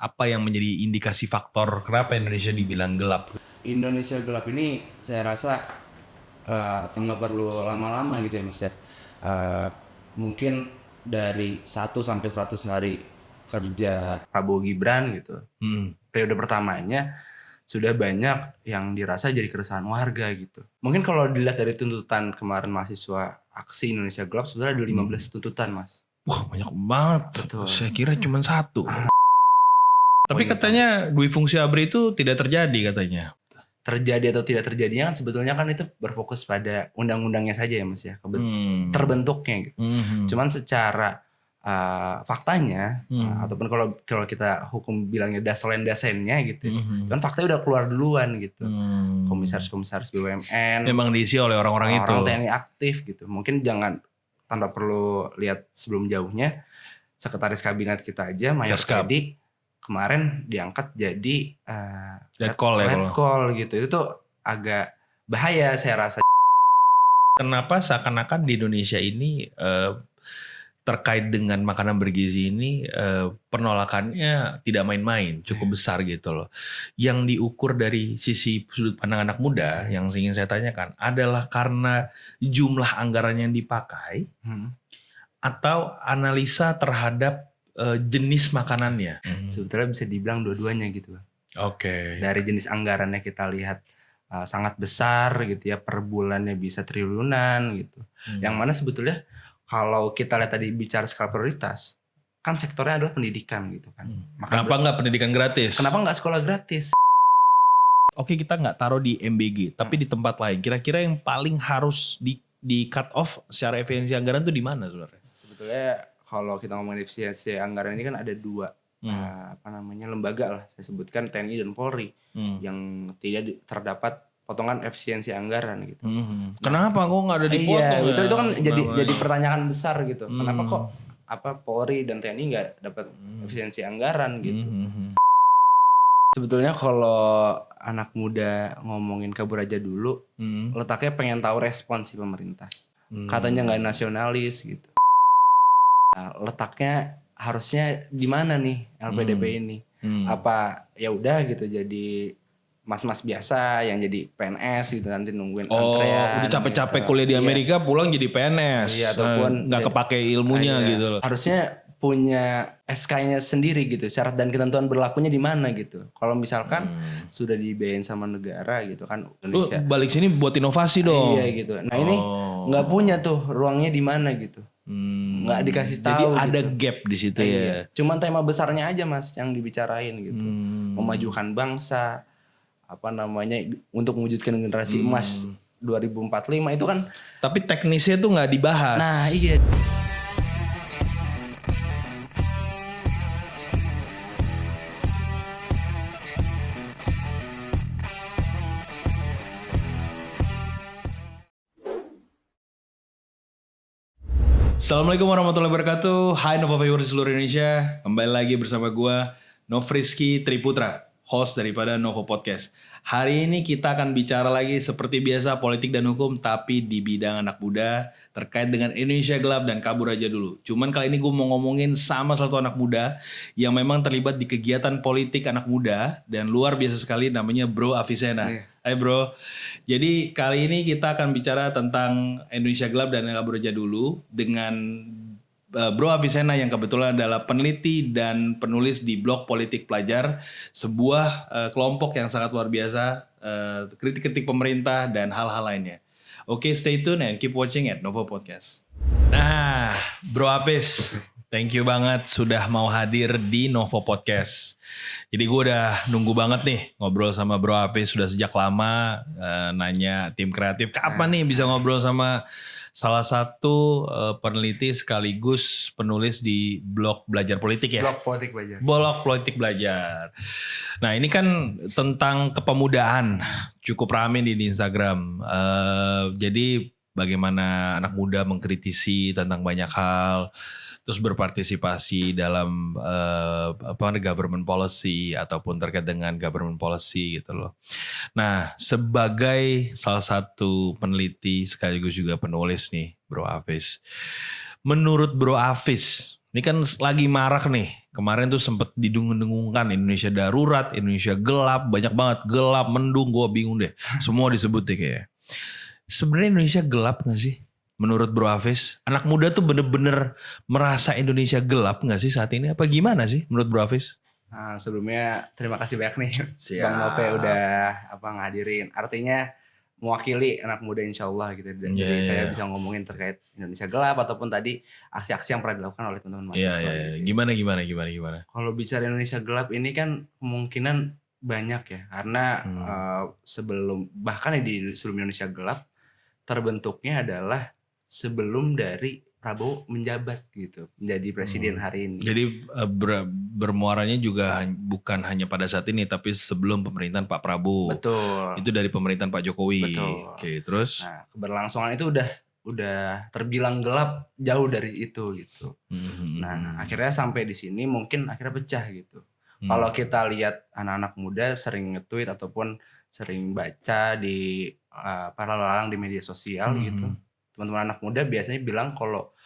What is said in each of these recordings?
apa yang menjadi indikasi faktor kenapa Indonesia dibilang gelap? Indonesia gelap ini saya rasa nggak perlu lama-lama gitu ya Mas ya. Mungkin dari 1 sampai 100 hari kerja Prabowo Gibran gitu. Periode pertamanya sudah banyak yang dirasa jadi keresahan warga gitu. Mungkin kalau dilihat dari tuntutan kemarin mahasiswa aksi Indonesia Gelap sebenarnya ada 15 tuntutan Mas. Wah banyak banget. Betul. Saya kira cuma 1. Tapi katanya dui fungsi ABRI itu tidak terjadi katanya. Terjadi atau tidak terjadinya kan sebetulnya kan itu berfokus pada undang-undangnya saja ya Mas ya. Terbentuknya gitu. Cuman secara faktanya ataupun kalau kita hukum bilangnya dasolen-dasennya gitu. Kan faktanya udah keluar duluan gitu. Komisaris BUMN Memang diisi oleh orang-orang itu. Orang TNI aktif gitu. Mungkin jangan tanpa perlu lihat sebelum jauhnya. Sekretaris kabinet kita aja Mayor Teddy kemarin diangkat jadi Red call gitu. Itu tuh agak bahaya saya rasa. Kenapa seakan-akan di Indonesia ini terkait dengan makanan bergizi ini penolakannya tidak main-main, cukup besar gitu loh. Yang diukur dari sisi sudut pandang anak muda yang ingin saya tanyakan adalah karena jumlah anggaran yang dipakai atau analisa terhadap jenis makanannya. Sebetulnya bisa dibilang dua-duanya gitu. Oke. Dari jenis anggarannya kita lihat sangat besar gitu ya, per bulannya bisa triliunan gitu. Yang mana sebetulnya kalau kita lihat tadi bicara skala prioritas, kan sektornya adalah pendidikan gitu kan. Kenapa nggak pendidikan gratis? Kenapa nggak sekolah gratis? Oke, kita nggak taruh di MBG, tapi di tempat lain. Kira-kira yang paling harus di cut off secara efisiensi anggaran tuh di mana sebenarnya? Sebetulnya kalau kita ngomongin efisiensi anggaran ini kan ada 2 lembaga lah. Saya sebutkan TNI dan Polri yang tidak terdapat potongan efisiensi anggaran gitu. Kenapa kok nggak ada dipotong? Iya, itu kan jadi pertanyaan besar gitu. Kenapa kok Polri dan TNI nggak dapat efisiensi anggaran gitu? Sebetulnya kalau anak muda ngomongin kabur aja dulu, letaknya pengen tahu respon si pemerintah. Katanya nggak nasionalis gitu. Nah, letaknya harusnya di mana nih LPDP ini? Apa ya udah gitu jadi mas-mas biasa yang jadi PNS gitu nanti nungguin antrean. Udah capek-capek gitu. kuliah di Amerika pulang jadi PNS. Iya, ataupun nggak kepake ilmunya gitu loh. Harusnya punya SK-nya sendiri gitu. Syarat dan ketentuan berlakunya di mana gitu. Kalau misalkan sudah dibiayain sama negara gitu kan Indonesia. Balik sini buat inovasi dong. Iya gitu. Nah ini nggak punya tuh ruangnya di mana gitu. Nggak dikasih tahu. Jadi ada gitu. gap di situ ya. Cuman tema besarnya aja Mas yang dibicarain gitu. Memajukan bangsa, untuk mewujudkan generasi emas 2045 itu kan. Tapi teknisnya tuh nggak dibahas. Nah iya. Assalamualaikum warahmatullahi wabarakatuh. Hai Nova viewers seluruh Indonesia. Kembali lagi bersama gue Nofriski Triputra, host daripada Novo Podcast. Hari ini kita akan bicara lagi seperti biasa politik dan hukum, tapi di bidang anak muda terkait dengan Indonesia gelap dan kabur aja dulu. Cuman kali ini gue mau ngomongin sama satu anak muda yang memang terlibat di kegiatan politik anak muda dan luar biasa sekali, namanya Bro Avicenna. Hai bro. Jadi kali ini kita akan bicara tentang Indonesia gelap dan kabur aja dulu dengan Bro Avicenna yang kebetulan adalah peneliti dan penulis di blog Politik Pelajar, sebuah kelompok yang sangat luar biasa, kritik-kritik pemerintah dan hal-hal lainnya. Oke, stay tune and keep watching at Novo Podcast. Nah, Bro Apis, thank you banget sudah mau hadir di Novo Podcast. Jadi gue udah nunggu banget nih ngobrol sama Bro Apis sudah sejak lama, nanya tim kreatif kapan nih bisa ngobrol sama salah satu peneliti sekaligus penulis di blog Belajar Politik ya. Blog Politik Belajar. Blog Politik Belajar. Nah ini kan tentang kepemudaan, cukup rame di Instagram. Jadi bagaimana anak muda mengkritisi tentang banyak hal, terus berpartisipasi dalam government policy ataupun terkait dengan government policy gitu loh. Nah, sebagai salah satu peneliti sekaligus juga penulis nih, Bro Hafiz. Menurut Bro Hafiz, Ini kan lagi marak nih. Kemarin tuh sempet didengung-dengungkan Indonesia darurat, Indonesia gelap, banyak banget gelap, mendung, gue bingung deh. Semua disebut deh kayaknya. Sebenarnya Indonesia gelap gak sih? Menurut Bro Hafiz, anak muda tuh bener-bener merasa Indonesia gelap gak sih saat ini? Apa gimana sih menurut Bro Hafiz? Nah, sebelumnya terima kasih banyak nih Siap. Bang Nove udah ngadirin. Artinya mewakili anak muda insya Allah gitu. Jadi saya bisa ngomongin terkait Indonesia gelap ataupun tadi aksi-aksi yang pernah dilakukan oleh teman-teman mahasiswa. Gitu. Gimana? Kalau bicara Indonesia gelap ini kan kemungkinan banyak ya, karena sebelum Indonesia gelap terbentuknya adalah sebelum dari Prabowo menjabat gitu menjadi presiden hari ini. Jadi bermuaranya juga bukan hanya pada saat ini, tapi sebelum pemerintahan Pak Prabowo. Betul. Itu dari pemerintahan Pak Jokowi. Betul. Oke, terus? Nah, keberlangsungan itu udah terbilang gelap jauh dari itu gitu. Nah, akhirnya sampai di sini mungkin akhirnya pecah gitu. Kalau kita lihat anak-anak muda sering nge-tweet ataupun sering baca di lalu lalang di media sosial gitu. Teman-teman anak muda biasanya bilang kalau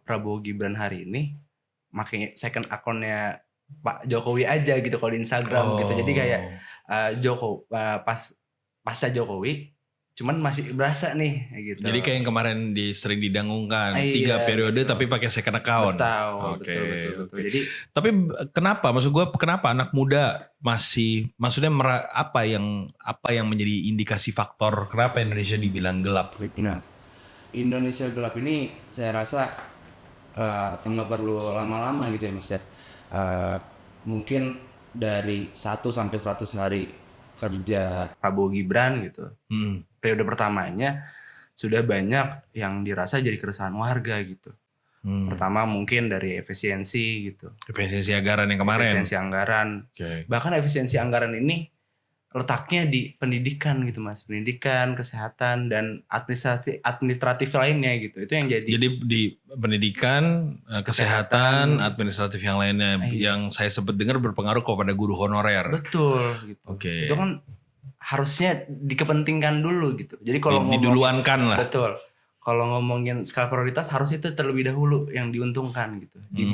Prabowo Gibran hari ini makin second akunnya Pak Jokowi aja gitu kalau di Instagram gitu. Jadi kayak pasca Jokowi cuman masih berasa nih gitu. Jadi kayak yang kemarin sering didangungkan 3 periode betul. Tapi pakai second account. Betul. Jadi tapi kenapa anak muda maksudnya apa yang menjadi indikasi faktor kenapa Indonesia dibilang gelap? Nah, Indonesia gelap ini saya rasa nggak perlu lama-lama gitu ya Mas ya. Mungkin dari 1 sampai 100 hari kerja Prabowo Gibran gitu. Periode pertamanya sudah banyak yang dirasa jadi keresahan warga gitu. Pertama mungkin dari efisiensi gitu. Efisiensi anggaran yang kemarin. Efisiensi anggaran. Okay. Bahkan efisiensi anggaran ini letaknya di pendidikan gitu Mas. Pendidikan, kesehatan, dan administratif lainnya gitu. Itu yang jadi. Jadi di pendidikan, kesehatan, administratif yang lainnya yang saya sempat dengar berpengaruh kepada guru honorer. Betul gitu. Okay. Itu kan harusnya dikepentingkan dulu gitu. Jadi kalau diduluankan lah. Betul. Kalau ngomongin skala prioritas harus itu terlebih dahulu yang diuntungkan gitu. Di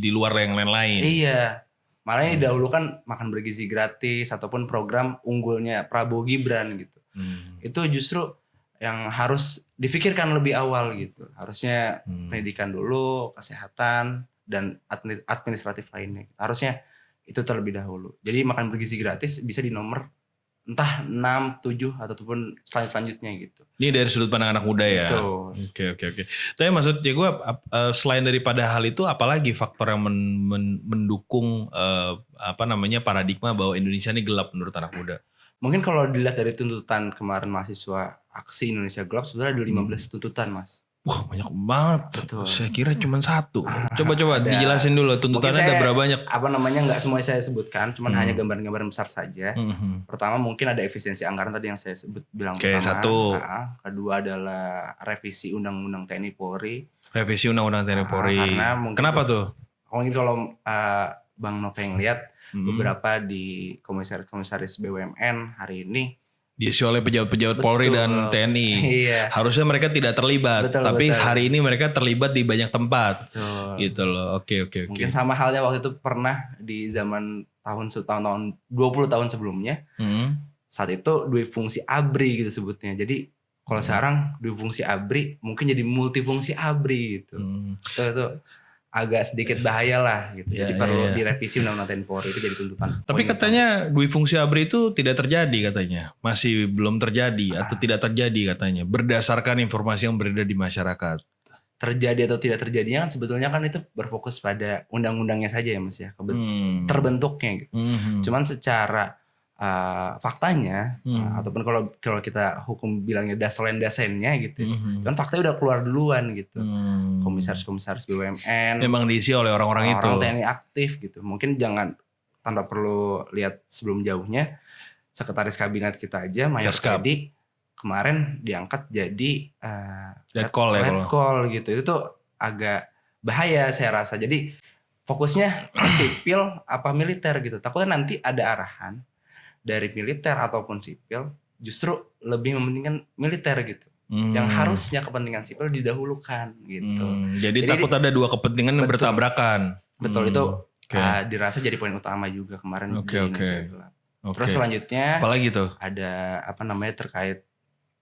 luar yang lain-lain. Iya. Malah didahulukan makan bergizi gratis ataupun program unggulnya Prabowo Gibran gitu. Itu justru yang harus difikirkan lebih awal gitu. Harusnya pendidikan dulu, kesehatan, dan administratif lainnya. Harusnya itu terlebih dahulu. Jadi makan bergizi gratis bisa di nomor entah 6, 7 ataupun selanjutnya gitu. Ini dari sudut pandang anak muda ya. Betul. Oke. Tapi maksudnya gue selain daripada hal itu apalagi faktor yang mendukung paradigma bahwa Indonesia ini gelap menurut anak muda? Mungkin kalau dilihat dari tuntutan kemarin mahasiswa aksi Indonesia gelap sebenarnya ada 15 tuntutan Mas. Wah banyak banget. Betul. Saya kira cuma 1. Coba dijelasin dulu tuntutannya ada berapa banyak? Nggak semuanya saya sebutkan, cuman hanya gambaran-gambaran besar saja. Pertama mungkin ada efisiensi anggaran tadi yang saya bilang pertama. 1. Kedua adalah revisi Undang-Undang TNI Polri. Revisi Undang-Undang TNI Polri. Kenapa tuh? Mungkin kalau Bang Nova yang lihat beberapa di komisaris BUMN hari ini diisi oleh pejabat-pejabat Polri dan TNI. Iya. Harusnya mereka tidak terlibat, tapi hari ini mereka terlibat di banyak tempat. Betul. Gitu loh. Oke. Mungkin sama halnya waktu itu pernah di zaman tahun 20 tahun sebelumnya. Saat itu dua fungsi ABRI gitu sebutnya. Jadi kalau sekarang dua fungsi ABRI mungkin jadi multifungsi ABRI gitu. Itu agak sedikit bahaya lah gitu. Jadi perlu direvisi Undang-Undang TNI Polri itu jadi tuntutan. Tapi katanya dui fungsi ABRI itu tidak terjadi katanya. Masih belum terjadi atau tidak terjadi katanya. Berdasarkan informasi yang beredar di masyarakat. Terjadi atau tidak terjadinya kan sebetulnya kan itu berfokus pada undang-undangnya saja ya Mas ya. Terbentuknya gitu. Cuman secara faktanya ataupun kalau kita hukum bilangnya dasennya gitu. Kan faktanya udah keluar duluan gitu. Komisaris BUMN memang diisi oleh orang-orang itu. Orang TNI aktif gitu. Mungkin jangan tanpa perlu lihat sebelum jauhnya sekretaris kabinet kita aja Mayor Teddy kemarin diangkat jadi lead call gitu. Itu tuh agak bahaya saya rasa. Jadi fokusnya sipil apa militer gitu. Takutnya nanti ada arahan dari militer ataupun sipil justru lebih mementingkan militer gitu. yang harusnya kepentingan sipil didahulukan gitu. Jadi takut ada dua kepentingan yang bertabrakan. Betul, itu dirasa jadi poin utama juga kemarin di Indonesia Gelap. Terus selanjutnya apalagi tuh? Ada terkait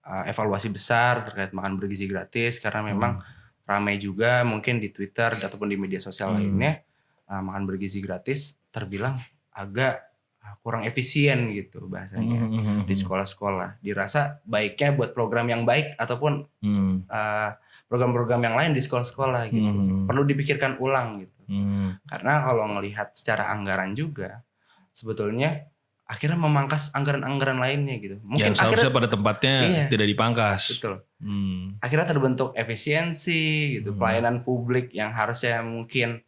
evaluasi besar terkait makan bergizi gratis, karena memang ramai juga mungkin di Twitter ataupun di media sosial lainnya, makan bergizi gratis terbilang agak kurang efisien gitu bahasanya di sekolah-sekolah. Dirasa baiknya buat program yang baik ataupun program-program yang lain di sekolah-sekolah gitu. Perlu dipikirkan ulang gitu. Karena kalau ngelihat secara anggaran juga sebetulnya akhirnya memangkas anggaran-anggaran lainnya gitu. Mungkin yang seharusnya pada tempatnya tidak dipangkas. Betul. Akhirnya terbentuk efisiensi gitu. Pelayanan publik yang harusnya mungkin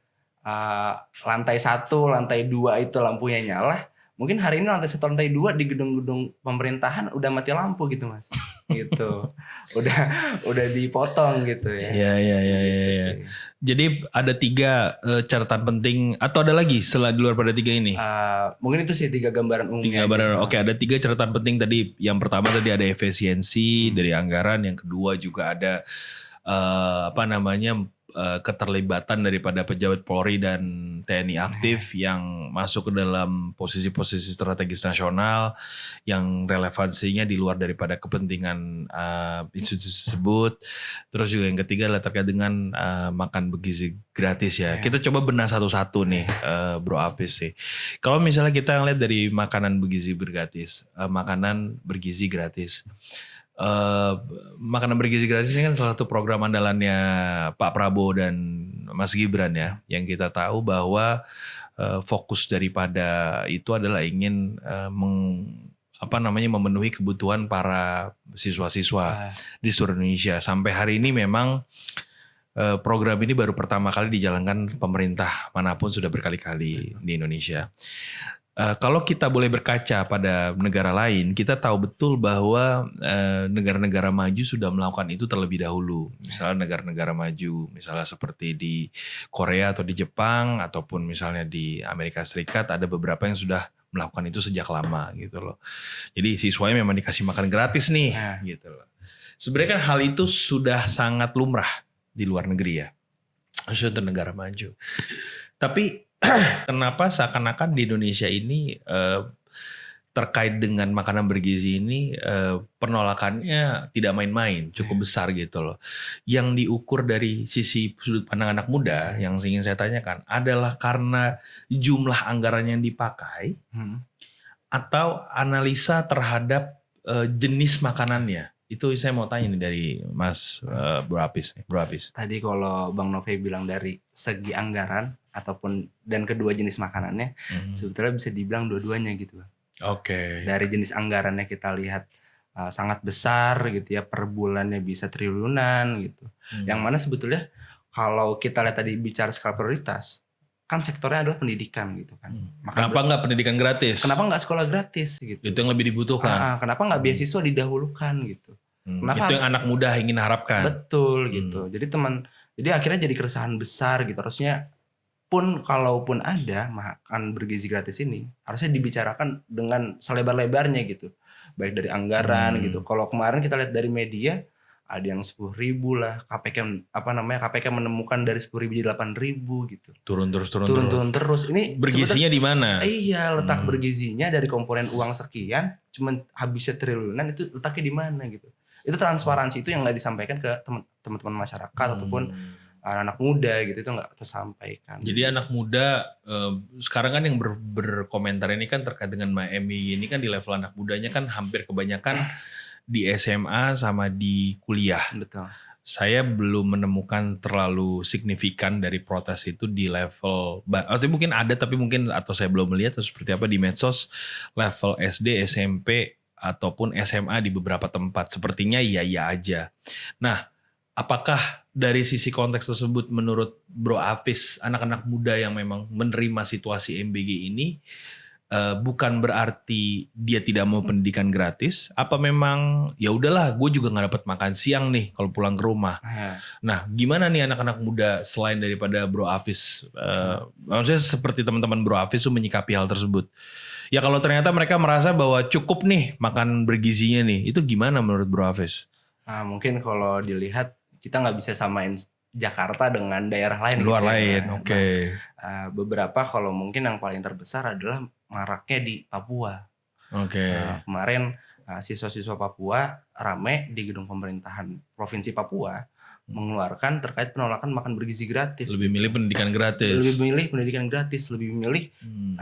lantai 1, lantai 2 itu lampunya nyala. Mungkin hari ini lantai 1, lantai 2 di gedung-gedung pemerintahan udah mati lampu gitu Mas. Gitu. Udah dipotong gitu ya. Iya. Jadi ada 3 catatan penting atau ada lagi di luar pada 3 ini? Mungkin itu sih 3 gambaran umumnya. Oke, ada 3 catatan penting tadi. Yang pertama tadi ada efisiensi dari anggaran, yang kedua juga ada keterlibatan daripada pejabat Polri dan TNI aktif yang masuk ke dalam posisi-posisi strategis nasional yang relevansinya di luar daripada kepentingan institusi tersebut. Terus juga yang ketiga adalah terkait dengan makan bergizi gratis ya. Kita coba benar satu-satu nih Bro Apis sih. Kalau misalnya kita ngeliat dari makanan bergizi gratis, makanan bergizi gratis ini kan salah satu program andalannya Pak Prabowo dan Mas Gibran ya, yang kita tahu bahwa fokus daripada itu adalah ingin memenuhi kebutuhan para siswa-siswa di seluruh Indonesia. Sampai hari ini memang program ini baru pertama kali dijalankan pemerintah manapun, sudah berkali-kali di Indonesia. Kalau kita boleh berkaca pada negara lain, kita tahu betul bahwa negara-negara maju sudah melakukan itu terlebih dahulu. Misalnya negara-negara maju, misalnya seperti di Korea atau di Jepang, ataupun misalnya di Amerika Serikat, ada beberapa yang sudah melakukan itu sejak lama gitu loh. Jadi siswanya memang dikasih makan gratis nih, gitu loh. Sebenarnya kan hal itu sudah sangat lumrah di luar negeri ya, khususnya untuk negara maju. Tapi kenapa seakan-akan di Indonesia ini terkait dengan makanan bergizi ini penolakannya tidak main-main, cukup besar gitu loh. Yang diukur dari sisi sudut pandang anak muda yang ingin saya tanyakan adalah karena jumlah anggaran yang dipakai atau analisa terhadap jenis makanannya. Itu saya mau tanya nih dari Mas Bro Apis. Tadi kalau Bang Nove bilang dari segi anggaran ataupun dan kedua jenis makanannya, sebetulnya bisa dibilang dua-duanya gitu. Oke. Dari jenis anggarannya kita lihat sangat besar gitu ya, per bulannya bisa triliunan gitu. Yang mana sebetulnya kalau kita lihat tadi bicara skala prioritas, kan sektornya adalah pendidikan gitu kan. Kenapa nggak pendidikan gratis? Kenapa nggak sekolah gratis gitu? Itu yang lebih dibutuhkan. Kenapa nggak beasiswa didahulukan gitu? Kenapa itu yang anak muda ingin harapkan? Betul gitu. Jadi akhirnya jadi keresahan besar gitu. Harusnya pun kalaupun ada makan bergizi gratis ini, harusnya dibicarakan dengan selebar-lebarnya gitu. Baik dari anggaran gitu. Kalau kemarin kita lihat dari media, ada yang 10.000 lah. KPK menemukan dari 10.000 jadi 8.000 gitu. Turun terus. Ini bergizinya di mana? Iya, letak bergizinya dari komponen uang sekian, cuman habisnya triliunan, itu letaknya di mana gitu. Itu transparansi itu yang nggak disampaikan ke teman-teman masyarakat ataupun anak muda gitu, itu nggak tersampaikan. Jadi anak muda sekarang kan yang berkomentar ini kan terkait dengan MI ini kan di level anak mudanya kan hampir kebanyakan di SMA sama di kuliah. Betul. Saya belum menemukan terlalu signifikan dari protes itu di level, artinya mungkin ada tapi mungkin atau saya belum melihat atau seperti apa di medsos level SD, SMP ataupun SMA di beberapa tempat. Sepertinya iya aja. Nah, apakah dari sisi konteks tersebut menurut Bro Apis, anak-anak muda yang memang menerima situasi MBG ini bukan berarti dia tidak mau pendidikan gratis? Apa memang ya udahlah, gue juga nggak dapat makan siang nih kalau pulang ke rumah. Nah, gimana nih anak-anak muda selain daripada Bro Apis? Maksudnya seperti teman-teman Bro Apis tuh menyikapi hal tersebut. Ya kalau ternyata mereka merasa bahwa cukup nih makan bergizinya nih, itu gimana menurut Bro Apis? Nah, mungkin kalau dilihat kita nggak bisa samain Jakarta dengan daerah lain Luar gitu ya. lain, Nah, oke. beberapa kalau mungkin yang paling terbesar adalah maraknya di Papua. Oke. Kemarin siswa-siswa Papua rame di gedung pemerintahan Provinsi Papua mengeluarkan terkait penolakan makan bergizi gratis. Lebih milih pendidikan gratis. Lebih milih pendidikan gratis, lebih milih Hmm.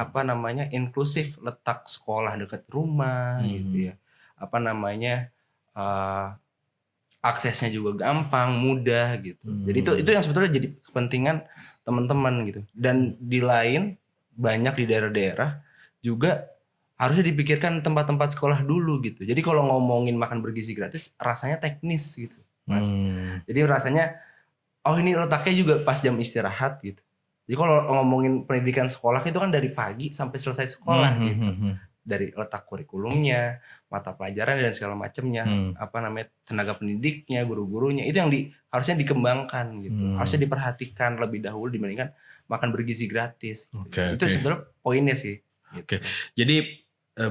inklusif, letak sekolah dekat rumah gitu ya. Aksesnya juga gampang, mudah gitu. Jadi itu yang sebetulnya jadi kepentingan teman-teman gitu. Dan di lain banyak di daerah-daerah juga harusnya dipikirkan tempat-tempat sekolah dulu gitu. Jadi kalau ngomongin makan bergizi gratis rasanya teknis gitu, Mas. Jadi rasanya ini letaknya juga pas jam istirahat gitu. Jadi kalau ngomongin pendidikan sekolah itu kan dari pagi sampai selesai sekolah gitu. Dari letak kurikulumnya, mata pelajaran dan segala macamnya, tenaga pendidiknya, guru-gurunya, itu yang harusnya dikembangkan gitu. Harusnya diperhatikan lebih dahulu dibandingkan makan bergizi gratis. Gitu. Itu sebenarnya poinnya sih. Gitu. Jadi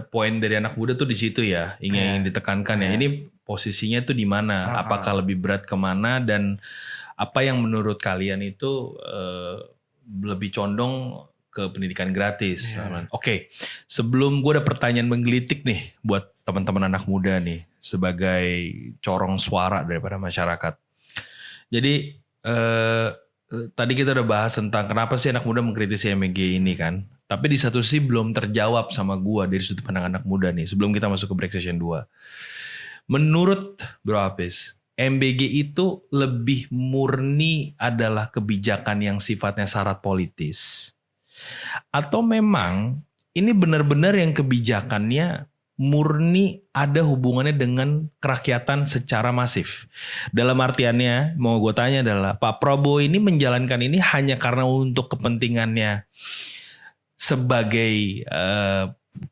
poin dari anak muda tuh di situ ya, ingin ditekankan ya. Ini posisinya tuh di mana? Apakah lebih berat kemana dan apa yang menurut kalian itu lebih condong ke pendidikan gratis? Oke, sebelum gue ada pertanyaan menggelitik nih buat teman-teman anak muda nih sebagai corong suara daripada masyarakat. Jadi tadi kita udah bahas tentang kenapa sih anak muda mengkritisi MBG ini kan. Tapi di satu sisi belum terjawab sama gue dari sudut pandang anak muda nih sebelum kita masuk ke break session 2. Menurut Bro Apis, MBG itu lebih murni adalah kebijakan yang sifatnya syarat politis? Atau memang ini benar-benar yang kebijakannya murni ada hubungannya dengan kerakyatan secara masif? Dalam artiannya mau gue tanya adalah Pak Prabowo ini menjalankan ini hanya karena untuk kepentingannya sebagai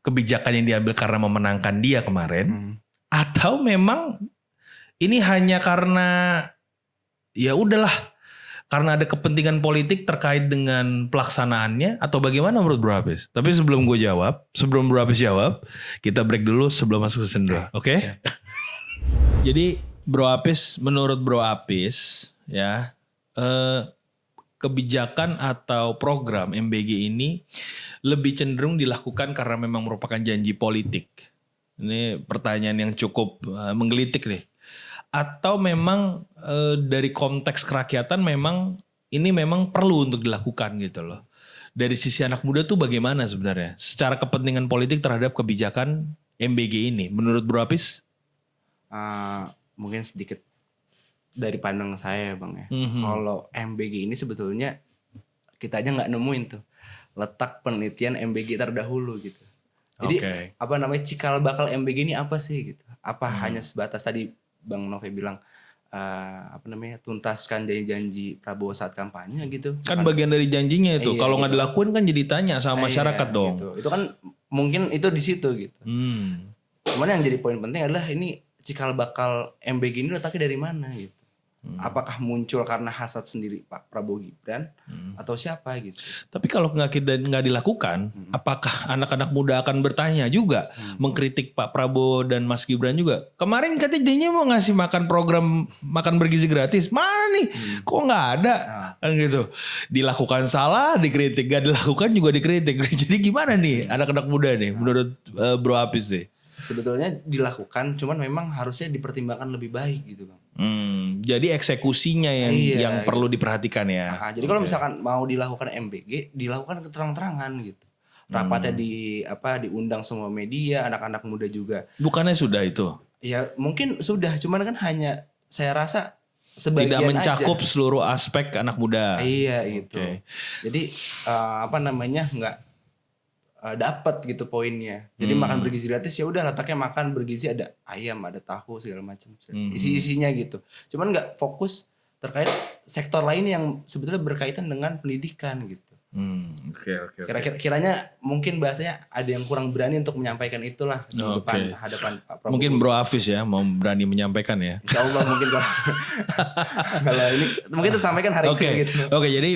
kebijakan yang diambil karena memenangkan dia kemarin, atau memang ini hanya karena ya udahlah karena ada kepentingan politik terkait dengan pelaksanaannya, atau bagaimana menurut Bro Apis? Tapi sebelum Bro Apis jawab, kita break dulu sebelum masuk ke sesen 2. Oke? Jadi Bro Apis, menurut Bro Apis ya, kebijakan atau program MBG ini lebih cenderung dilakukan karena memang merupakan janji politik. Ini pertanyaan yang cukup menggelitik nih. Atau memang dari konteks kerakyatan memang ini memang perlu untuk dilakukan gitu loh. Dari sisi anak muda tuh bagaimana sebenarnya secara kepentingan politik terhadap kebijakan MBG ini menurut Bro Apis? Mungkin sedikit dari pandang saya Bang ya. Kalau MBG ini sebetulnya kita aja nggak nemuin tuh letak penelitian MBG terdahulu gitu. Jadi cikal bakal MBG ini apa sih gitu? Apa hanya sebatas tadi Bang Nove bilang tuntaskan janji-janji Prabowo saat kampanye gitu. Kan bagian dari janjinya itu. Kalau nggak dilakuin kan jadi tanya sama masyarakat dong. Gitu. Itu kan mungkin itu di situ gitu. Cuman yang jadi poin penting adalah ini cikal bakal MBG ini letaknya dari mana gitu. Apakah muncul karena hasad sendiri Pak Prabowo Gibran atau siapa gitu. Tapi kalau nggak dilakukan, apakah anak-anak muda akan bertanya juga, mengkritik Pak Prabowo dan Mas Gibran juga? Kemarin katanya dia mau ngasih makan program makan bergizi gratis, mana nih? Kok nggak ada? Kan gitu. Dilakukan salah, dikritik, nggak dilakukan juga dikritik. Jadi gimana nih anak-anak muda nih, menurut Bro Apis nih? Sebetulnya dilakukan, cuman memang harusnya dipertimbangkan lebih baik gitu Bang. Jadi eksekusinya yang perlu diperhatikan ya. Jadi kalau misalkan mau dilakukan MBG, dilakukan keterang-terangan gitu. Rapatnya diundang semua media, anak-anak muda juga. Bukannya sudah itu? Ya mungkin sudah, cuman kan hanya saya rasa sebagian tidak mencakup aja. Seluruh aspek anak muda. Iya gitu. Jadi nggak dapat gitu poinnya. Jadi makan bergizi gratis ya udah letaknya makan bergizi, ada ayam, ada tahu segala macam. Isi-isinya gitu. Cuman nggak fokus terkait sektor lain yang sebetulnya berkaitan dengan pendidikan gitu. Oke. Kiranya mungkin bahasanya ada yang kurang berani untuk menyampaikan itulah di depan hadapan Pak Prabowo. Mungkin Bro Hafiz ya mau berani menyampaikan ya. Insya Allah mungkin kalau ini mungkin tersampaikan hari ini gitu. Oke, jadi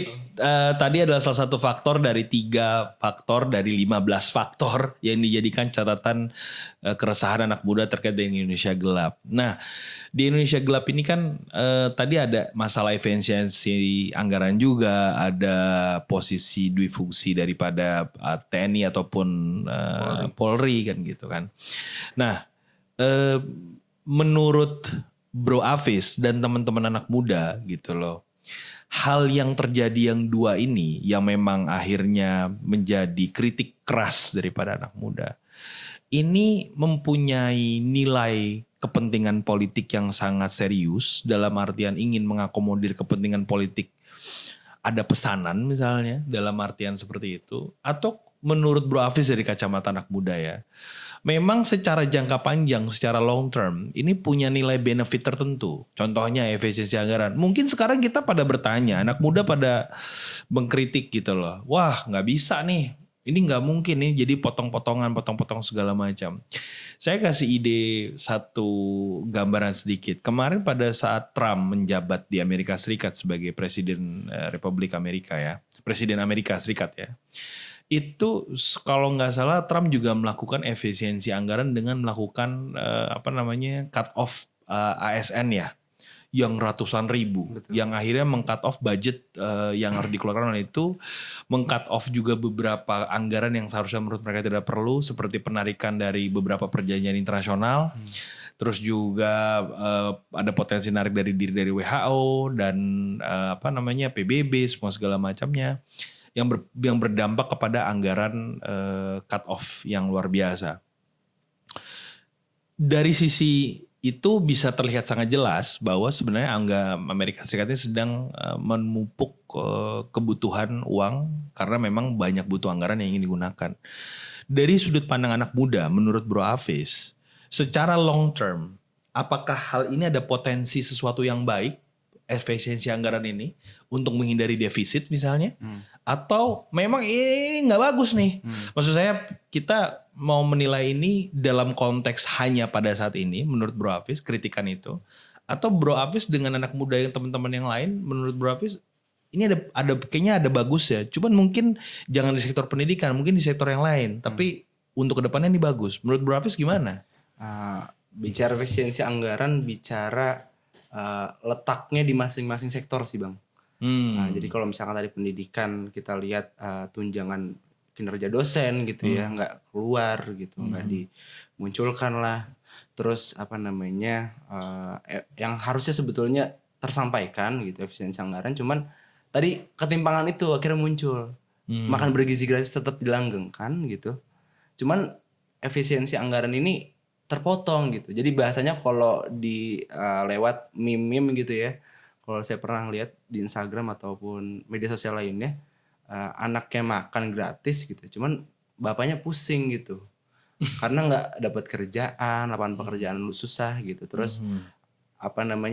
tadi adalah salah satu faktor dari 3 faktor dari 15 faktor yang dijadikan catatan keresahan anak muda terkait dengan Indonesia gelap. Nah, di Indonesia gelap ini kan tadi ada masalah efisiensi anggaran juga, ada posisi dui fungsi daripada TNI ataupun Polri kan gitu kan. Nah, menurut Bro Hafiz dan teman-teman anak muda gitu loh, hal yang terjadi yang 2 ini yang memang akhirnya menjadi kritik keras daripada anak muda, ini mempunyai nilai kepentingan politik yang sangat serius dalam artian ingin mengakomodir kepentingan politik, ada pesanan misalnya dalam artian seperti itu, atau menurut Bro Hafiz dari kacamata anak muda ya, memang secara jangka panjang, secara long term, ini punya nilai benefit tertentu. Contohnya efisiensi anggaran. Mungkin sekarang kita pada bertanya, anak muda pada mengkritik gitu loh. Wah nggak bisa nih, ini nggak mungkin nih jadi potong-potong segala macam. Saya kasih ide satu gambaran sedikit. Kemarin pada saat Trump menjabat di Amerika Serikat sebagai Presiden Republik Amerika ya, Presiden Amerika Serikat ya, itu kalau nggak salah Trump juga melakukan efisiensi anggaran dengan melakukan cut off ASN ya, yang ratusan ribu. Betul. Yang akhirnya meng-cut off budget yang harus dikeluarkan oleh itu, meng-cut off juga beberapa anggaran yang seharusnya menurut mereka tidak perlu, seperti penarikan dari beberapa perjanjian internasional. Terus juga ada potensi narik dari diri dari WHO dan PBB semua segala macamnya yang berdampak kepada anggaran cut off yang luar biasa. Dari sisi itu bisa terlihat sangat jelas bahwa sebenarnya Amerika Serikat ini sedang memupuk kebutuhan uang karena memang banyak butuh anggaran yang ingin digunakan. Dari sudut pandang anak muda, menurut Bro Hafiz, secara long term, apakah hal ini ada potensi sesuatu yang baik, efisiensi anggaran ini, untuk menghindari defisit misalnya? Atau memang ini nggak bagus nih? Maksud saya kita mau menilai ini dalam konteks hanya pada saat ini, menurut Bro Hafiz, kritikan itu. Atau Bro Hafiz dengan anak muda yang teman-teman yang lain, menurut Bro Hafiz, ini ada kayaknya ada bagus ya. Cuman mungkin jangan di sektor pendidikan, mungkin di sektor yang lain. Tapi untuk kedepannya ini bagus. Menurut Bro Hafiz gimana? Bicara efisiensi anggaran, bicara letaknya di masing-masing sektor sih Bang. Nah, jadi kalau misalkan tadi pendidikan kita lihat tunjangan kinerja dosen gitu ya nggak keluar gitu, nggak dimunculkan lah. Terus yang harusnya sebetulnya tersampaikan gitu efisiensi anggaran, cuman tadi ketimpangan itu akhirnya muncul. Makan bergizi gratis tetap dilanggengkan gitu, cuman efisiensi anggaran ini terpotong gitu. Jadi bahasanya kalau di lewat meme gitu ya, kalau saya pernah lihat di Instagram ataupun media sosial lainnya, anaknya makan gratis gitu, cuman bapaknya pusing gitu karena nggak dapat kerjaan, lapangan pekerjaan susah gitu. Terus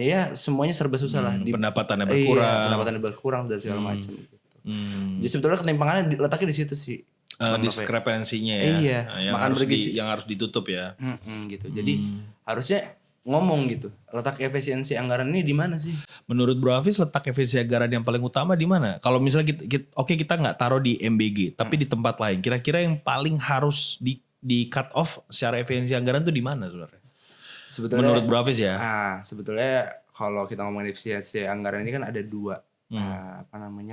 ya semuanya serba susah lah. Pendapatannya berkurang. Iya, pendapatannya berkurang dan segala macam gitu. Jadi sebetulnya ketimpangannya letaknya di situ sih. Diskrepensinya ya. Iya, yang harus ditutup ya. Gitu. Jadi harusnya ngomong gitu, letak efisiensi anggaran ini di mana sih? Menurut Bro Hafiz, letak efisiensi anggaran yang paling utama di mana? Kalau misalnya kita nggak taruh di MBG, tapi di tempat lain, kira-kira yang paling harus di cut off secara efisiensi anggaran itu di mana sebenarnya? Sebetulnya, menurut Bro Hafiz ya? Sebetulnya kalau kita ngomongin efisiensi anggaran ini kan ada 2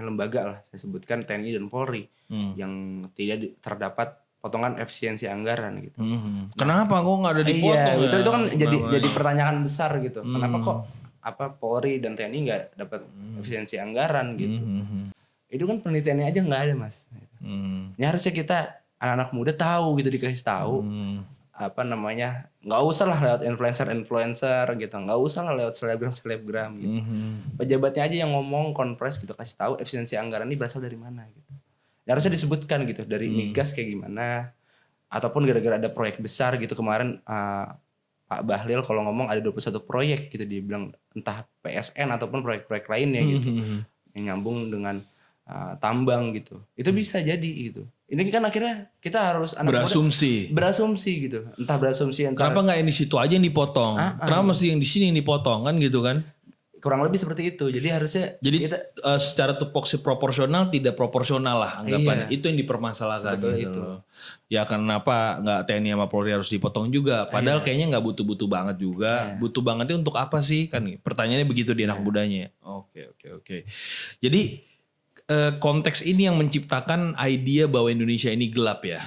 lembaga lah, saya sebutkan TNI dan Polri yang tidak terdapat potongan efisiensi anggaran gitu. Kenapa kok nggak ada dipotong? Iya, itu kan jadi pertanyaan besar gitu. Kenapa kok Polri dan TNI nggak dapat efisiensi anggaran gitu? Itu kan penelitiannya aja nggak ada Mas. Ini harusnya kita anak-anak muda tahu gitu, dikasih tahu. Nggak usah lah lewat influencer gitu, nggak usah lah lewat selebgram gitu. Pejabatnya aja yang ngomong konpres gitu, kasih tahu efisiensi anggaran ini berasal dari mana gitu. Ya, harusnya disebutkan gitu dari migas kayak gimana, ataupun gara-gara ada proyek besar gitu kemarin Pak Bahlil kalau ngomong ada 21 proyek gitu, dia bilang entah PSN ataupun proyek-proyek lainnya gitu yang nyambung dengan tambang gitu. Itu bisa jadi gitu. Ini kan akhirnya kita harus anak Berasumsi. muda berasumsi gitu. Entah berasumsi Kenapa nggak yang di situ aja yang dipotong? Kenapa mesti yang di sini yang dipotong kan gitu kan? kurang lebih seperti itu. Jadi harusnya Jadi kita secara tupoksi proporsional tidak proporsional lah anggapan. Itu yang dipermasalahkan. Sebetulnya gitu itu. loh. Ya kenapa nggak TNI sama Polri harus dipotong juga? Padahal kayaknya nggak butuh-butuh banget juga. Butuh bangetnya untuk apa sih kan? Pertanyaannya begitu di anak mudanya. Oke. Jadi konteks ini yang menciptakan idea bahwa Indonesia ini gelap ya.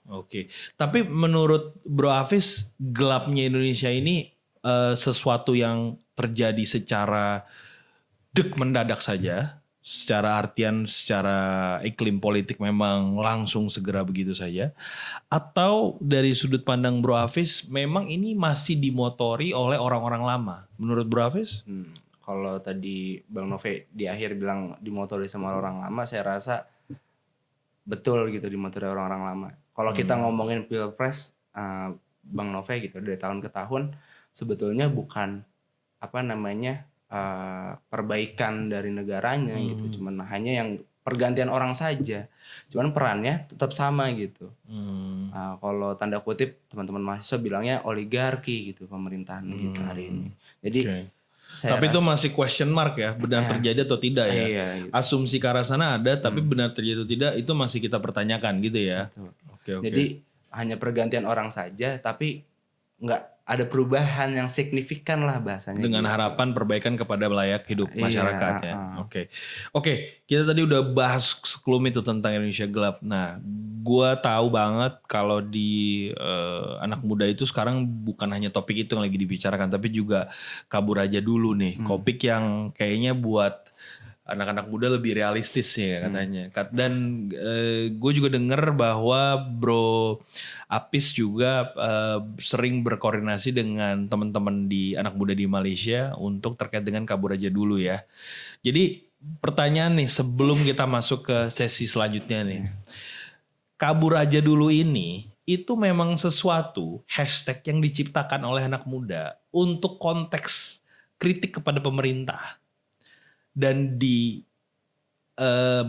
Oke. Tapi menurut Bro Hafiz, gelapnya Indonesia ini sesuatu yang terjadi secara mendadak saja, secara artian secara iklim politik memang langsung segera begitu saja, atau dari sudut pandang Bro Hafiz memang ini masih dimotori oleh orang-orang lama. Menurut Bro Hafiz? kalau tadi Bang Nove di akhir bilang dimotori sama orang lama, saya rasa betul gitu dimotori orang-orang lama. Kalau kita ngomongin Pilpres, Bang Nove gitu dari tahun ke tahun sebetulnya bukan perbaikan dari negaranya gitu, cuman hanya yang pergantian orang saja, cuman perannya tetap sama gitu. Kalau tanda kutip teman-teman mahasiswa bilangnya oligarki gitu pemerintahan kita hari ini. Jadi tapi itu masih question mark ya, benar terjadi atau tidak ya. Iya, gitu. Asumsi ke arah sana ada, tapi benar terjadi atau tidak itu masih kita pertanyakan gitu ya. Oke. Jadi hanya pergantian orang saja, tapi nggak ada perubahan yang signifikan lah bahasanya. Dengan gitu. harapan perbaikan kepada layak hidup masyarakat ya. Oke, kita tadi udah bahas sekelumit itu tentang Indonesia gelap. Nah, gua tahu banget kalau di anak muda itu sekarang bukan hanya topik itu yang lagi dibicarakan, tapi juga kabur aja dulu nih. Topik yang kayaknya buat anak-anak muda lebih realistis ya katanya. Dan gue juga denger bahwa Bro Apis juga sering berkoordinasi dengan teman-teman di anak muda di Malaysia untuk terkait dengan kabur aja dulu ya. Jadi pertanyaan nih sebelum kita masuk ke sesi selanjutnya nih. Kabur aja dulu ini itu memang sesuatu hashtag yang diciptakan oleh anak muda untuk konteks kritik kepada pemerintah. Dan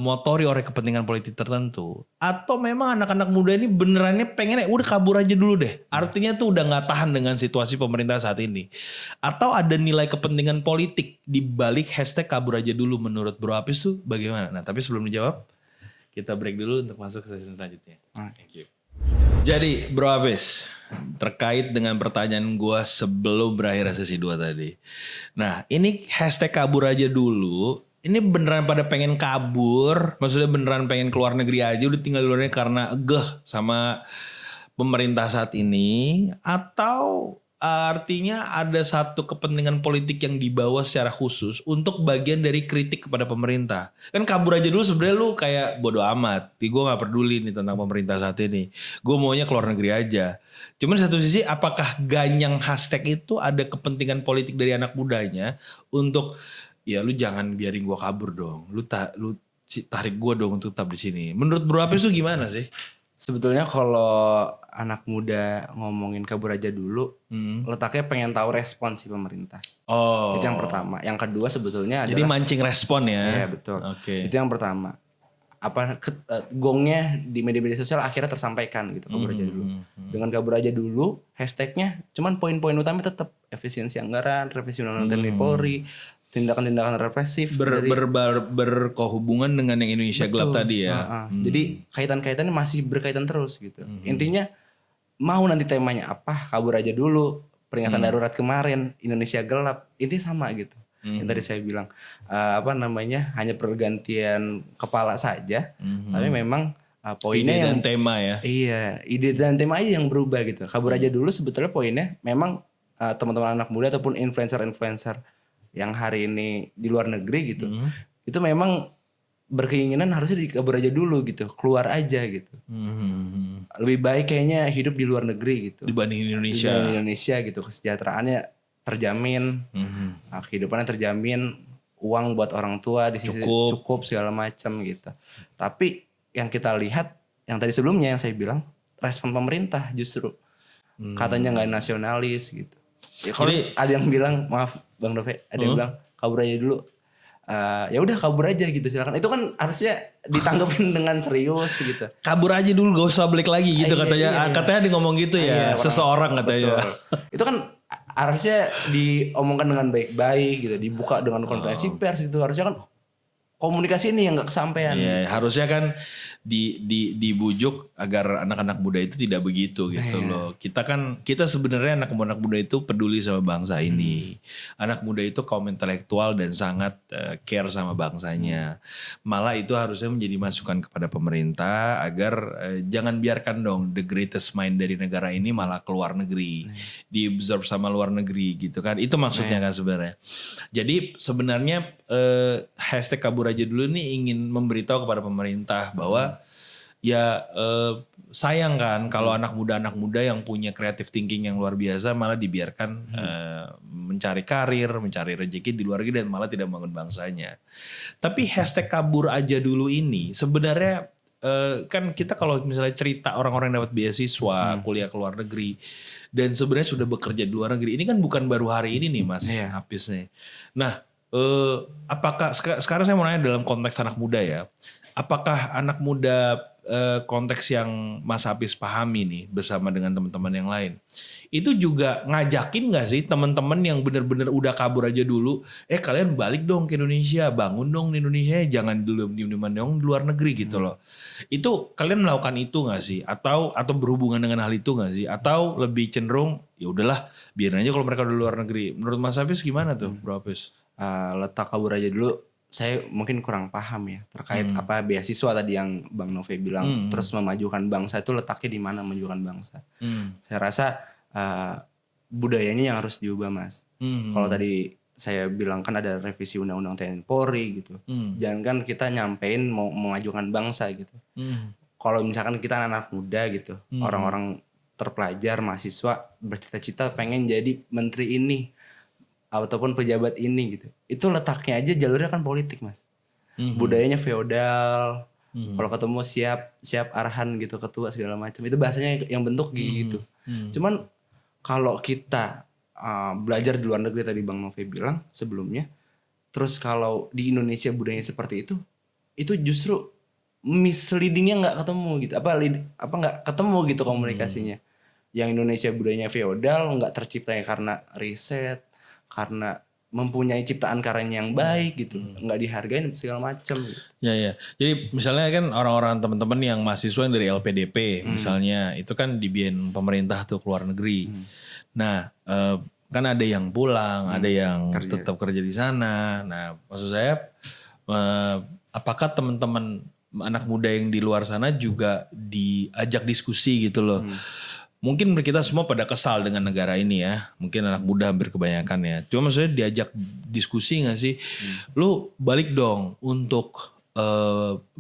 motori oleh kepentingan politik tertentu, atau memang anak-anak muda ini benerannya pengen udah kabur aja dulu deh, artinya tuh udah nggak tahan dengan situasi pemerintah saat ini, atau ada nilai kepentingan politik di balik hashtag kabur aja dulu. Menurut Bro Apis tuh bagaimana? Nah tapi sebelum dijawab kita break dulu untuk masuk ke sesi selanjutnya. Thank you. Jadi Bro Apis, terkait dengan pertanyaan gue sebelum berakhir sesi 2 tadi. Nah ini hashtag kabur aja dulu, ini beneran pada pengen kabur, maksudnya beneran pengen keluar negeri aja udah tinggal di luar negeri karena sama pemerintah saat ini, atau artinya ada satu kepentingan politik yang dibawa secara khusus untuk bagian dari kritik kepada pemerintah. Kan kabur aja dulu sebenarnya lu kayak bodo amat. Gue gak peduli nih tentang pemerintah saat ini. Gue maunya keluar negeri aja. Cuman satu sisi apakah ganyang hashtag itu ada kepentingan politik dari anak mudanya untuk ya lu jangan biarin gue kabur dong. Lu tarik gue dong untuk tetap di sini. Menurut Bro Apis itu gimana sih? Sebetulnya kalau anak muda ngomongin kabur aja dulu, letaknya pengen tahu respon si pemerintah. Itu yang pertama. Yang kedua sebetulnya adalah jadi mancing respon ya. Iya betul. Oke. Itu yang pertama. Gongnya di media-media sosial akhirnya tersampaikan gitu, kabur aja dulu. Dengan kabur aja dulu, hashtagnya cuman poin-poin utama tetap efisiensi anggaran, revisi undang-undang TNI Polri, tindakan-tindakan represif berkehubungan dengan yang Indonesia gelap tadi ya. Jadi kaitan-kaitannya masih berkaitan terus gitu. Intinya mau nanti temanya apa, kabur aja dulu, peringatan darurat kemarin, Indonesia gelap, ini sama gitu. Yang tadi saya bilang hanya pergantian kepala saja, tapi memang poinnya ide yang dan tema ya. Iya, ide dan tema aja yang berubah gitu. Kabur aja dulu sebetulnya poinnya memang teman-teman anak muda ataupun influencer-influencer yang hari ini di luar negeri gitu, itu memang berkeinginan harusnya dikabur aja dulu gitu, keluar aja gitu. Lebih baik kayaknya hidup di luar negeri gitu Dibanding Indonesia. Dibanding Indonesia gitu, kesejahteraannya terjamin, kehidupannya terjamin, uang buat orang tua di sisi cukup segala macam gitu. Tapi yang kita lihat yang tadi sebelumnya yang saya bilang, respon pemerintah justru katanya nggak nasionalis gitu. Ya, kalau ada yang bilang, maaf Bang Dove, ada yang bilang kabur aja dulu, ya udah kabur aja gitu, silakan. Itu kan harusnya ditanggepin dengan serius gitu. Kabur aja dulu, gak usah balik lagi gitu Iya, katanya. iya, iya. Katanya dia ngomong gitu ya, Iya, seseorang katanya. Betul. Itu kan harusnya diomongkan dengan baik-baik gitu, dibuka dengan konferensi pers gitu. Harusnya kan komunikasi ini yang nggak kesampaian. Iya, harusnya kan dibujuk agar anak-anak muda itu tidak begitu gitu loh. Kita sebenarnya anak muda itu peduli sama bangsa ini. Anak muda itu kaum intelektual dan sangat care sama bangsanya. Malah itu harusnya menjadi masukan kepada pemerintah agar jangan biarkan dong the greatest mind dari negara ini malah keluar negeri, diabsorb sama luar negeri gitu kan. Itu maksudnya kan sebenarnya. Jadi sebenarnya hashtag kabur aja dulu nih ingin memberitahu kepada pemerintah bahwa ya sayang kan kalau anak muda yang punya creative thinking yang luar biasa malah dibiarkan mencari karir, mencari rezeki di luar negeri dan malah tidak membangun bangsanya. Tapi hashtag kabur aja dulu ini sebenarnya kan kita kalau misalnya cerita orang-orang yang dapat beasiswa kuliah ke luar negeri dan sebenarnya sudah bekerja di luar negeri, ini kan bukan baru hari ini nih Mas Hafiz nih. Nah, apakah sekarang saya mau nanya dalam konteks anak muda ya, apakah anak muda konteks yang Mas Hafiz pahami nih bersama dengan teman-teman yang lain itu juga ngajakin nggak sih teman-teman yang benar-benar udah kabur aja dulu, kalian balik dong ke Indonesia, bangun dong di Indonesia, jangan dulu di luar negeri gitu loh. Itu kalian melakukan itu nggak sih, atau berhubungan dengan hal itu nggak sih, atau lebih cenderung ya udahlah biarin aja kalau mereka udah luar negeri. Menurut Mas Hafiz gimana tuh, Bro Hafiz? Letak kabur aja dulu, saya mungkin kurang paham ya terkait apa beasiswa tadi yang Bang Nove bilang, terus memajukan bangsa itu letaknya di mana memajukan bangsa. Saya rasa budayanya yang harus diubah Mas. Kalau tadi saya bilang kan ada revisi undang-undang TNI Polri gitu. Jangan kan kita nyampein mau memajukan bangsa gitu. Kalau misalkan kita anak muda gitu, orang-orang terpelajar, mahasiswa bercita-cita pengen jadi menteri ini ataupun pejabat ini gitu, itu letaknya aja jalurnya kan politik Mas. Budayanya feodal, kalau ketemu siap arahan gitu, ketua segala macam, itu bahasanya yang bentuk gitu. Cuman kalau kita belajar di luar negeri tadi Bang Nove bilang sebelumnya, terus kalau di Indonesia budayanya seperti itu justru misleadingnya nggak ketemu gitu, apa nggak ketemu gitu komunikasinya. Yang Indonesia budayanya feodal, nggak tercipta karena riset, karena mempunyai ciptaan karyanya yang baik gitu, nggak dihargain segala macam gitu. Ya. Jadi misalnya kan orang-orang teman-teman yang mahasiswa yang dari LPDP misalnya itu kan dibiayain pemerintah tuh keluar negeri. Nah kan ada yang pulang, ada yang tetap kerja di sana. Nah maksud saya apakah teman-teman anak muda yang di luar sana juga diajak diskusi gitu loh? Mungkin kita semua pada kesal dengan negara ini ya. Mungkin anak muda hampir kebanyakan ya. Cuma maksudnya diajak diskusi gak sih? Lu balik dong untuk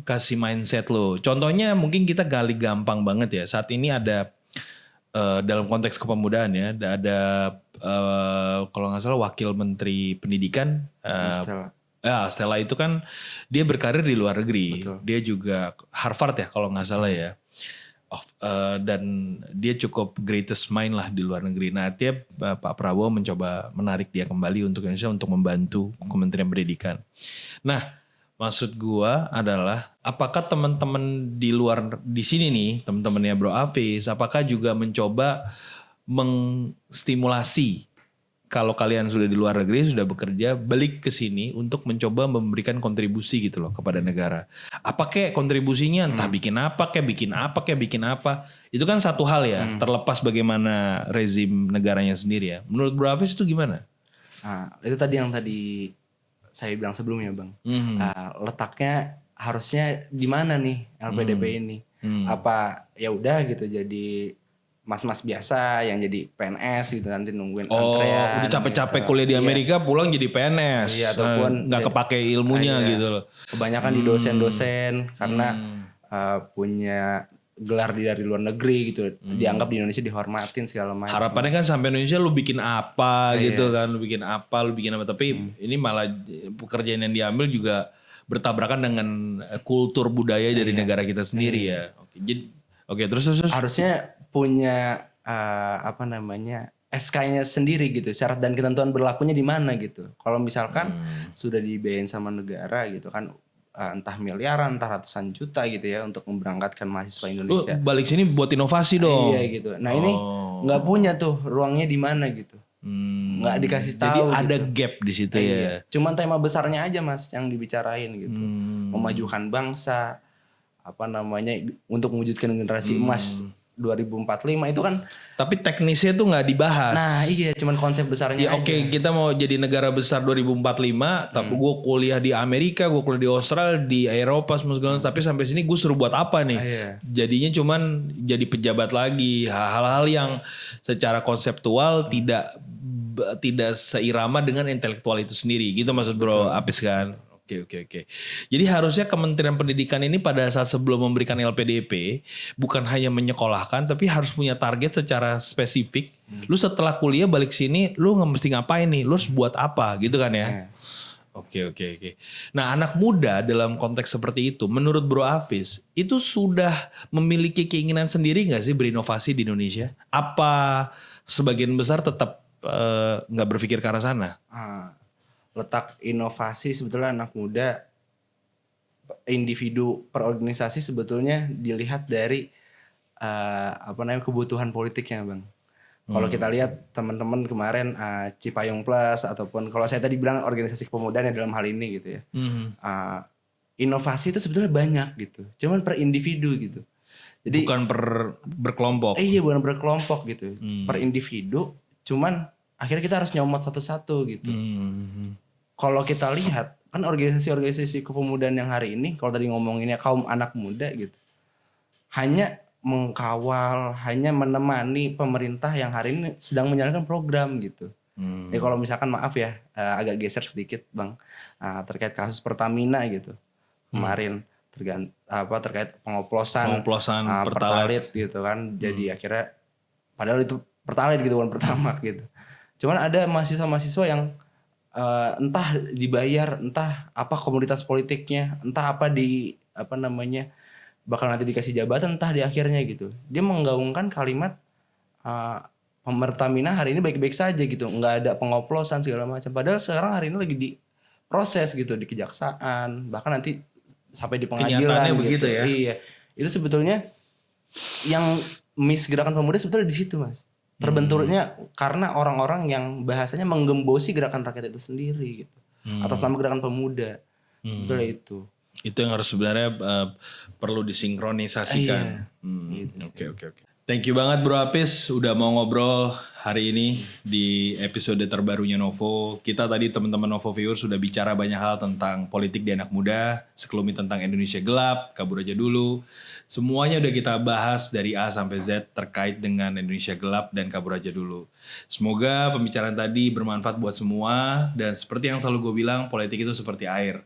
kasih mindset lo. Contohnya mungkin kita gali gampang banget ya. Saat ini ada dalam konteks kepemudaan ya. Ada kalau gak salah Wakil Menteri Pendidikan. Stella itu kan dia berkarir di luar negeri. Betul. Dia juga Harvard ya kalau gak salah ya. Dan dia cukup greatest mind lah di luar negeri. Nah, Pak Prabowo mencoba menarik dia kembali untuk Indonesia untuk membantu Kementerian Pendidikan. Nah, maksud gua adalah apakah teman-teman di luar di sini nih, teman-temannya Bro Hafiz, apakah juga mencoba mengstimulasi kalau kalian sudah di luar negeri, sudah bekerja, balik ke sini untuk mencoba memberikan kontribusi gitu loh kepada negara. Apa kayak kontribusinya, entah bikin apa. Itu kan satu hal ya, terlepas bagaimana rezim negaranya sendiri ya. Menurut Bro Hafiz itu gimana? Nah, itu tadi yang saya bilang sebelumnya Bang. Letaknya harusnya di mana nih LPDP ini? Apa ya udah gitu jadi mas-mas biasa yang jadi PNS gitu nanti nungguin antrean. Udah capek-capek kuliah di Amerika pulang jadi PNS. Iya, ataupun nggak kepake ilmunya gitu loh. Kebanyakan di dosen-dosen karena punya gelar dari luar negeri gitu. Dianggap di Indonesia dihormatin segala macam. Harapannya kan sampai Indonesia lu bikin apa gitu kan. Lu bikin apa. Tapi ini malah pekerjaan yang diambil juga bertabrakan dengan kultur budaya dari negara kita sendiri ya. Oke, terus. Harusnya punya SK-nya sendiri gitu, syarat dan ketentuan berlakunya di mana gitu. Kalau misalkan sudah dibiayain sama negara gitu kan, entah miliaran, entah ratusan juta gitu ya untuk memberangkatkan mahasiswa Lu Indonesia. balik sini buat inovasi dong. Iya gitu. Nah ini nggak punya tuh ruangnya di mana gitu, nggak dikasih Jadi tahu. ada gitu. gap di situ ya. Iya. Cuman tema besarnya aja mas yang dibicarain gitu, memajukan bangsa, apa namanya untuk mewujudkan generasi emas 2045 itu kan. Tapi teknisnya tuh nggak dibahas. Nah iya, cuman konsep besarnya Ya aja. oke, kita mau jadi negara besar 2045, tapi gue kuliah di Amerika, gue kuliah di Australia, di Eropa, semua segala, tapi sampai sini gue suruh buat apa nih? Iya. Jadinya cuman jadi pejabat lagi, hal-hal yang secara konseptual tidak seirama dengan intelektual itu sendiri, gitu maksud Bro Apis kan? Oke. Jadi harusnya Kementerian Pendidikan ini pada saat sebelum memberikan LPDP bukan hanya menyekolahkan, tapi harus punya target secara spesifik. Lu setelah kuliah balik sini, lu nggak mesti ngapain nih? Lu harus buat apa gitu kan ya? Oke. Nah anak muda dalam konteks seperti itu, menurut Bro Hafiz, itu sudah memiliki keinginan sendiri nggak sih berinovasi di Indonesia? Apa sebagian besar tetap nggak berpikir ke arah sana? Letak inovasi sebetulnya anak muda, individu per organisasi sebetulnya dilihat dari kebutuhan politiknya bang. Kalau kita lihat teman-teman kemarin Cipayung Plus ataupun kalau saya tadi bilang organisasi kepemudaan yang dalam hal ini gitu ya, inovasi itu sebetulnya banyak gitu, cuman per individu gitu. Jadi bukan berkelompok. Iya bukan berkelompok gitu, per individu, cuman akhirnya kita harus nyomot satu-satu gitu. Kalau kita lihat kan organisasi-organisasi kepemudaan yang hari ini, kalau tadi ngomonginnya kaum anak muda gitu, hanya mengkawal, hanya menemani pemerintah yang hari ini sedang menjalankan program gitu. Jadi kalau misalkan maaf ya, agak geser sedikit bang, terkait kasus Pertamina gitu kemarin, terkait pengoplosan Pertalite gitu kan, jadi akhirnya padahal itu Pertalite gitu bukan Pertamax gitu. Cuman ada mahasiswa-mahasiswa yang entah dibayar, entah apa komoditas politiknya, entah apa bakal nanti dikasih jabatan, entah di akhirnya gitu. Dia menggaungkan kalimat Pertamina hari ini baik-baik saja gitu, nggak ada pengoplosan segala macam. Padahal sekarang hari ini lagi diproses gitu di kejaksaan, bahkan nanti sampai di pengadilan. Kenyataannya gitu. begitu ya. Iya, itu sebetulnya yang miss gerakan pemuda sebetulnya di situ mas. Terbenturnya karena orang-orang yang bahasanya menggembosi gerakan rakyat itu sendiri gitu, atas nama gerakan pemuda. Betul itu. Itu yang harus sebenarnya perlu disinkronisasikan. Gitu Oke. Thank you banget Bro Apis udah mau ngobrol hari ini di episode terbarunya Novo. Kita tadi teman-teman Novo viewers sudah bicara banyak hal tentang politik di anak muda, sekelumit tentang Indonesia gelap, kabur aja dulu. Semuanya udah kita bahas dari A sampai Z terkait dengan Indonesia gelap dan kabur aja dulu. Semoga pembicaraan tadi bermanfaat buat semua, dan seperti yang selalu gue bilang, politik itu seperti air.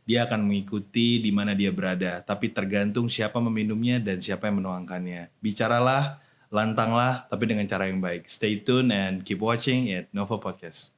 Dia akan mengikuti di mana dia berada, tapi tergantung siapa meminumnya dan siapa yang menuangkannya. Bicaralah, lantanglah, tapi dengan cara yang baik. Stay tune and keep watching at Novo Podcast.